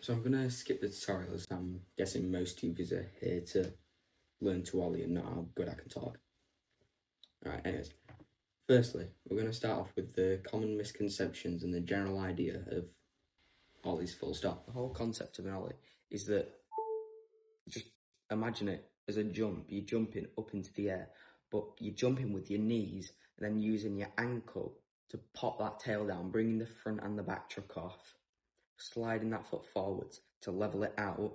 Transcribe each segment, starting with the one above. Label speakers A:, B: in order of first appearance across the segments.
A: So I'm gonna skip the tutorial as I'm guessing most users are here to learn to ollie and not how good I can talk. Alright, anyways. Firstly, we're gonna start off with the common misconceptions and the general idea of ollies full stop. The whole concept of an ollie is that just imagine it as a jump. You're jumping up into the air, but you're jumping with your knees and then using your ankle to pop that tail down, bringing the front and the back truck off, sliding that foot forwards to level it out,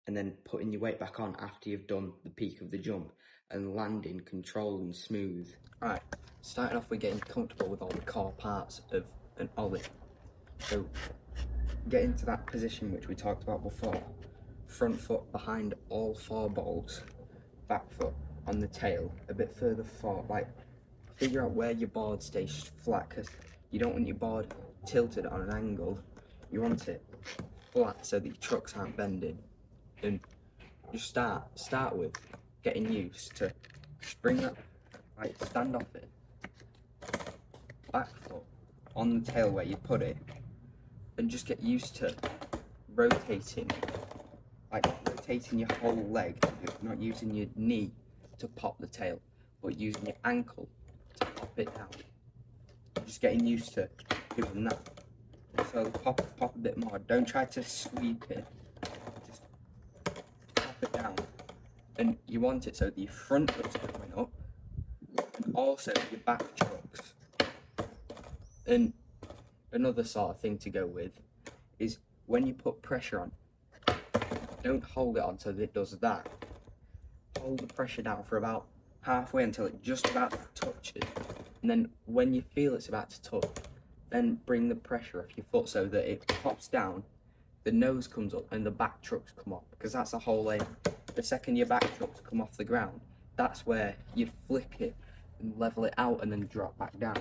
A: and then putting your weight back on after you've done the peak of the jump, and landing controlled and smooth. Right, starting off with getting comfortable with all the core parts of an ollie. So get into that position which we talked about before. Front foot behind all four balls, back foot on the tail, a bit further forward, like figure out where your board stays flat, because you don't want your board tilted on an angle. You want it flat so that your trucks aren't bending. And just start with getting used to just bring that, like stand off it, back foot on the tail where you put it, and just get used to rotating, like rotating your whole leg, not using your knee to pop the tail, but using your ankle to pop it down. Just getting used to doing that. So pop a bit more. Don't try to sweep it. Just pop it down. And you want it so that your front foot's going up, and also your back trucks. And another sort of thing to go with is when you put pressure on, don't hold it on so that it does that. Hold the pressure down for about halfway until it just about touches. And then when you feel it's about to touch, then bring the pressure off your foot so that it pops down, the nose comes up and the back trucks come up, because that's the whole aim. The second your back trucks come off the ground, that's where you flick it and level it out and then drop back down.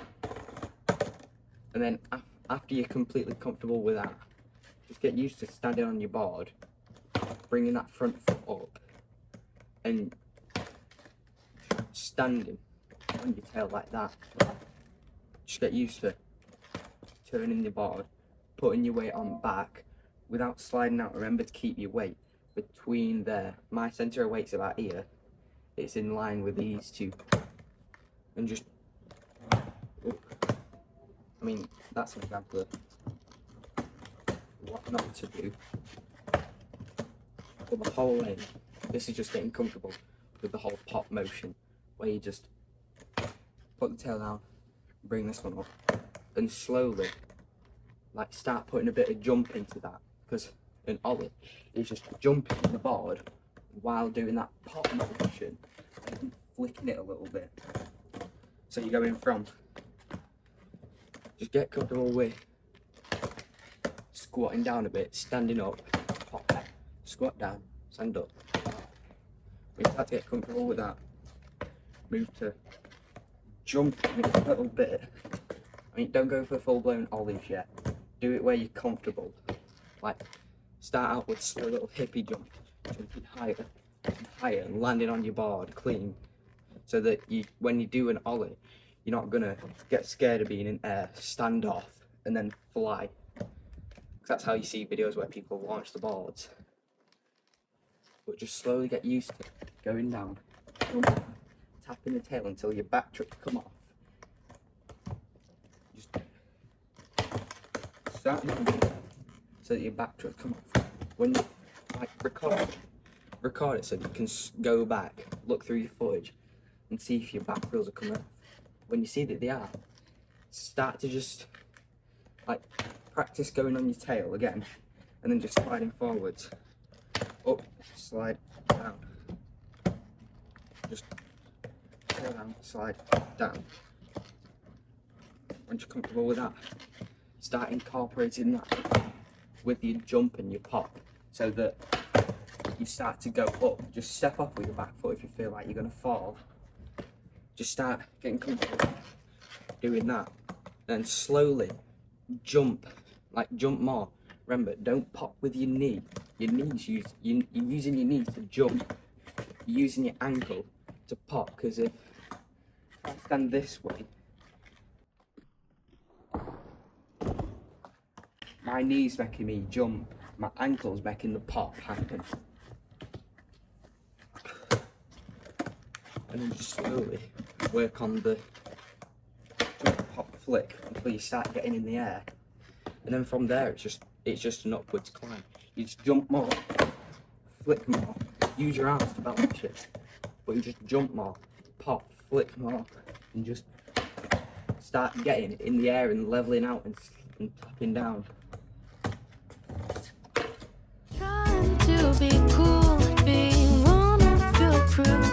A: And then after you're completely comfortable with that, just get used to standing on your board, bringing that front foot up and standing on your tail like that. Just get used to turning the board, putting your weight on back without sliding out. Remember to keep your weight between there. My centre of weight's about here. It's in line with these two. And just, I mean, that's an example of what not to do. But the whole aim, this is just getting comfortable with the whole pop motion, where you just put the tail down, bring this one up, and slowly, like, start putting a bit of jump into that, because an ollie is just jumping the board while doing that pop motion and flicking it a little bit. So you're going from, just get comfortable with squatting down a bit, standing up, pop, squat down, stand up. When you start to get comfortable with that, move to jumping a little bit. I mean, don't go for full-blown ollies yet. Do it where you're comfortable. Like, start out with slow little hippie jump, jumping higher and higher and landing on your board clean, so that you, when you do an ollie, you're not gonna get scared of being in air, stand off, and then fly. Because that's how you see videos where people launch the boards. But just slowly get used to going down, tapping the tail until your back trucks come off. Just start so that your back trucks come off. When you like record it so that you can go back, look through your footage, and see if your back wheels are coming off. When you see that they are, start to just like practice going on your tail again, and then just sliding forwards, up, slide down, just tail down, slide down. Once you're comfortable with that, start incorporating that with your jump and your pop, so that you start to go up. Just step off with your back foot if you feel like you're going to fall. Just start getting comfortable doing that, and slowly jump, like jump more. Remember, don't pop with your knee. Your knees you're using your knees to jump. You're using your ankle to pop, because if I stand this way, my knee's making me jump my ankle's making the pop happen. And then just slowly work on the jump, pop, flick until you start getting in the air. And then from there, it's just an upwards climb. You just jump more, flick more, use your arms to balance it, but you just jump more, pop, flick more, and just start getting in the air and leveling out and tapping down.
B: Trying to be cool, being wanna feel proof.